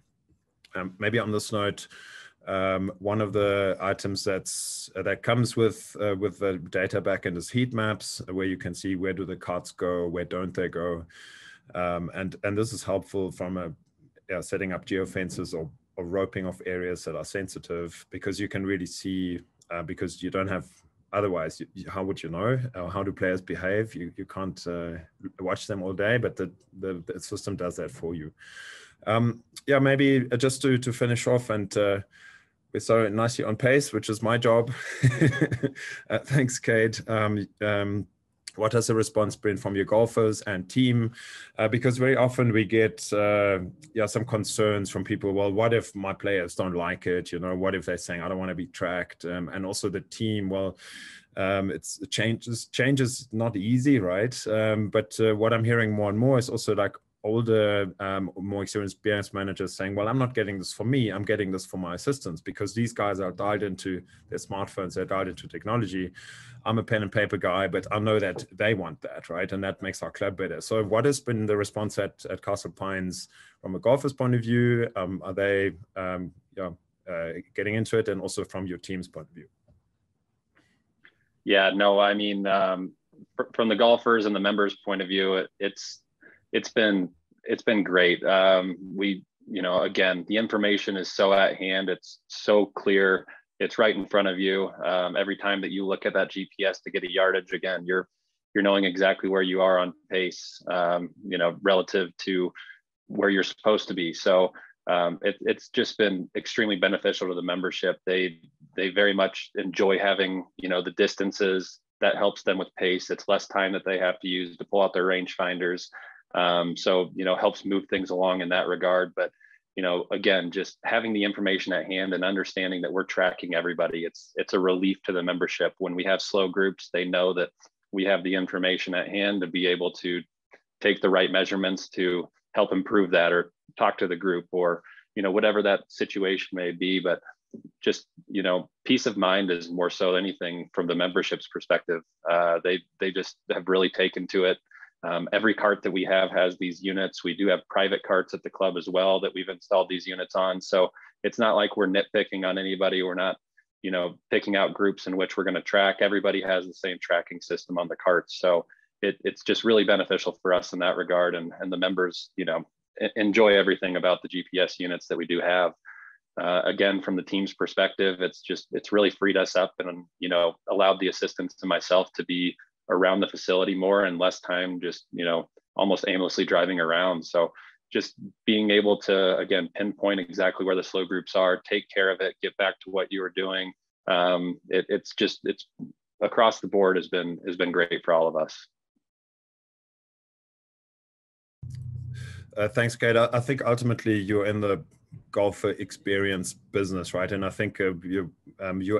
Maybe on this note, one of the items that comes with the data backend is heat maps, where you can see where do the cards go, where don't they go, and this is helpful from setting up geofences or roping off areas that are sensitive, because you can really see, because you don't have, otherwise how would you know how do players behave? You can't watch them all day, but the system does that for you. Maybe just to finish off, and we're so nicely on pace, which is my job. Thanks, Cade. What has the response been from your golfers and team? Because very often we get some concerns from people. Well, what if my players don't like it? What if they're saying, I don't want to be tracked? And also the team, well, change is not easy, right? But what I'm hearing more and more is also like, older, more experienced BS managers saying, well, I'm not getting this for me, I'm getting this for my assistants, because these guys are dialed into their smartphones, they're dialed into technology. I'm a pen and paper guy, but I know that they want that, right? And that makes our club better. So what has been the response at Castle Pines from a golfer's point of view? Are they getting into it, and also from your team's point of view? Yeah, no, I mean, from the golfers and the members' point of view, it's been great. We, again, the information is so at hand. It's so clear. It's right in front of you. Every time that you look at that GPS to get a yardage, again, you're knowing exactly where you are on pace, relative to where you're supposed to be. So it's just been extremely beneficial to the membership. They very much enjoy having, the distances. That helps them with pace. It's less time that they have to use to pull out their range finders. So, helps move things along in that regard. But, again, just having the information at hand and understanding that we're tracking everybody, it's a relief to the membership. When we have slow groups, they know that we have the information at hand to be able to take the right measurements to help improve that, or talk to the group, or, whatever that situation may be. But just, peace of mind is more so anything from the membership's perspective. They just have really taken to it. Every cart that we have has these units. We do have private carts at the club as well that we've installed these units on. So it's not like we're nitpicking on anybody. We're not, picking out groups in which we're going to track. Everybody has the same tracking system on the carts. So it's just really beneficial for us in that regard. And the members, enjoy everything about the GPS units that we do have. Again, from the team's perspective, it's really freed us up and, allowed the assistants and myself to be around the facility more and less time just, almost aimlessly driving around. So just being able to, again, pinpoint exactly where the slow groups are, take care of it, get back to what you were doing. It's across the board has been great for all of us. Thanks, Cade. I think ultimately you're in the golfer experience business, right? And I think your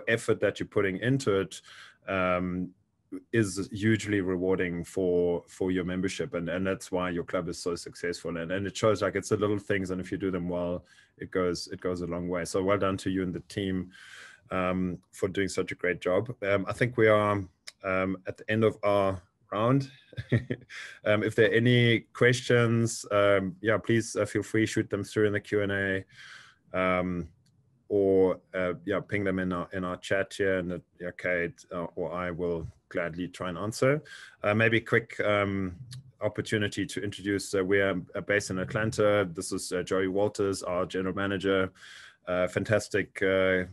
effort that you're putting into it is hugely rewarding for your membership, and that's why your club is so successful. And it shows, like, it's the little things, and if you do them well, it goes a long way. So well done to you and the team for doing such a great job. I think we are at the end of our round. If there are any questions, please feel free, shoot them through in the Q&A, or ping them in our chat here, and Cade or I will gladly try and answer. Maybe a quick opportunity to introduce, we are based in Atlanta. This is Joey Walters, our general manager, fantastic guy.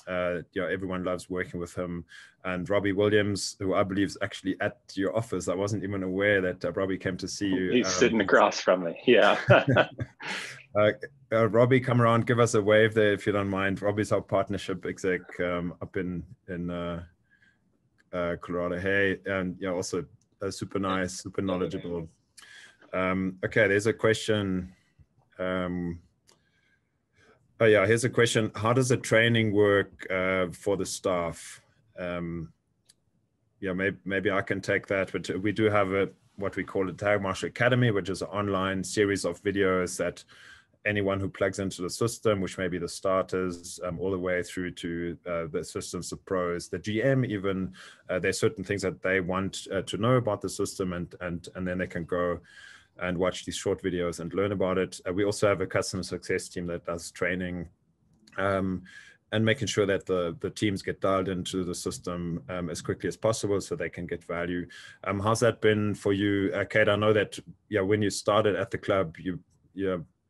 Everyone loves working with him. And Robbie Williams, who I believe is actually at your office. I wasn't even aware that Robbie came to see you. He's sitting across from me. Yeah. Robbie, come around, give us a wave there if you don't mind. Robbie's our partnership exec up in Colorado. Hey, and also super nice, super knowledgeable. Okay, there's a question. Here's a question. How does the training work for the staff? Maybe I can take that, but we do have what we call a Tag Master Academy, which is an online series of videos that anyone who plugs into the system, which may be the starters, all the way through to the systems, the pros, the GM even, there's certain things that they want to know about the system, and then they can go and watch these short videos and learn about it. We also have a customer success team that does training and making sure that the teams get dialed into the system as quickly as possible so they can get value. How's that been for you, Cade? I know that when you started at the club,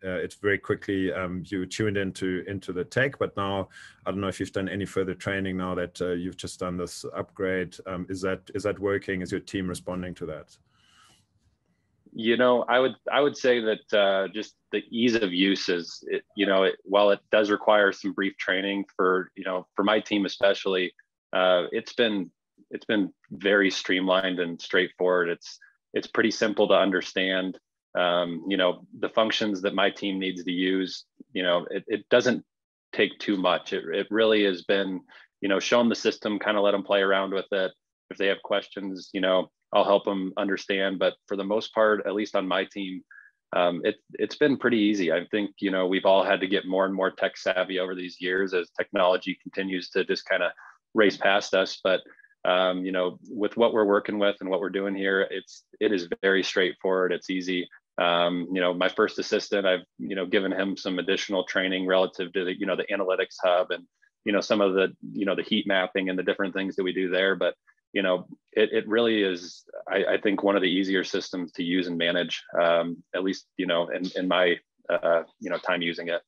it's very quickly you tuned into the tech, but now I don't know if you've done any further training now that you've just done this upgrade. Is that working? Is your team responding to that? I would say that just the ease of use is, while it does require some brief training for my team especially, it's been very streamlined and straightforward. It's pretty simple to understand. The functions that my team needs to use, it doesn't take too much. It really has been, show them the system, kind of let them play around with it. If they have questions, I'll help them understand. But for the most part, at least on my team, it's been pretty easy. I think, you know, we've all had to get more and more tech savvy over these years as technology continues to just kind of race past us. But you know, with what we're working with and what we're doing here, it is very straightforward. It's easy. You know, my first assistant, I've, you know, given him some additional training relative to the, you know, the analytics hub and, you know, some of the, you know, the heat mapping and the different things that we do there. But, you know, it really is, I think, one of the easier systems to use and manage, at least, you know, in my, you know, time using it.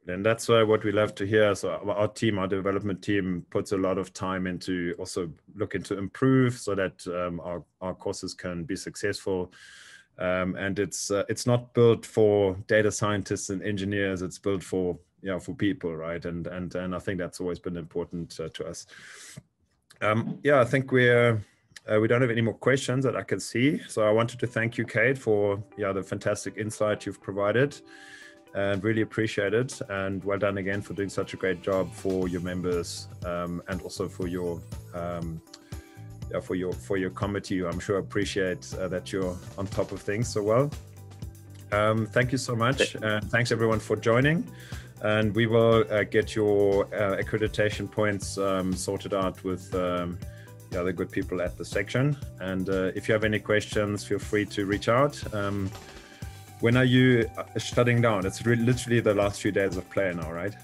And that's what we love to hear. So our team, our development team, puts a lot of time into also looking to improve so that our courses can be successful. And it's not built for data scientists and engineers. It's built for, you know, for people, right? And I think that's always been important to us. Yeah, I think we don't have any more questions that I can see. So I wanted to thank you, Cade, for the fantastic insight you've provided. And really appreciate it, and well done again for doing such a great job for your members, and also for your committee. I'm sure appreciate that you're on top of things so well. Thank you so much, and thanks everyone for joining. And we will get your accreditation points sorted out with the other good people at the section. And if you have any questions, feel free to reach out. When are you shutting down? It's literally the last few days of play now, right?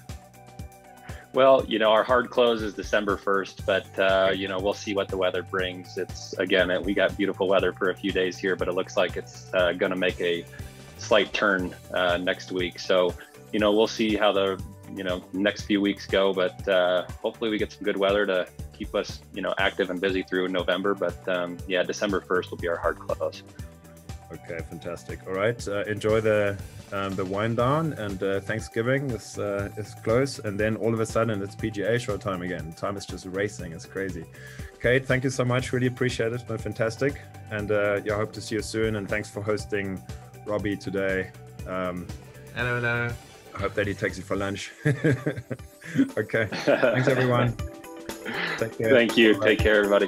Well, you know, our hard close is December 1st, but, you know, we'll see what the weather brings. It's, again, we got beautiful weather for a few days here, but it looks like it's going to make a slight turn next week. So, you know, we'll see how the, you know, next few weeks go, but hopefully we get some good weather to keep us, you know, active and busy through November. But yeah, December 1st will be our hard close. Okay, fantastic. All right, enjoy the wind down, and Thanksgiving is close, and then all of a sudden it's PGA show time again. Time is just racing. It's crazy. Cade, thank you so much. Really appreciate it. It's been fantastic, and yeah, I hope to see you soon. And thanks for hosting Robbie today. Hello. I hope that he takes you for lunch. Okay. Thanks, everyone. Take care. Thank you. Bye. Take care, everybody.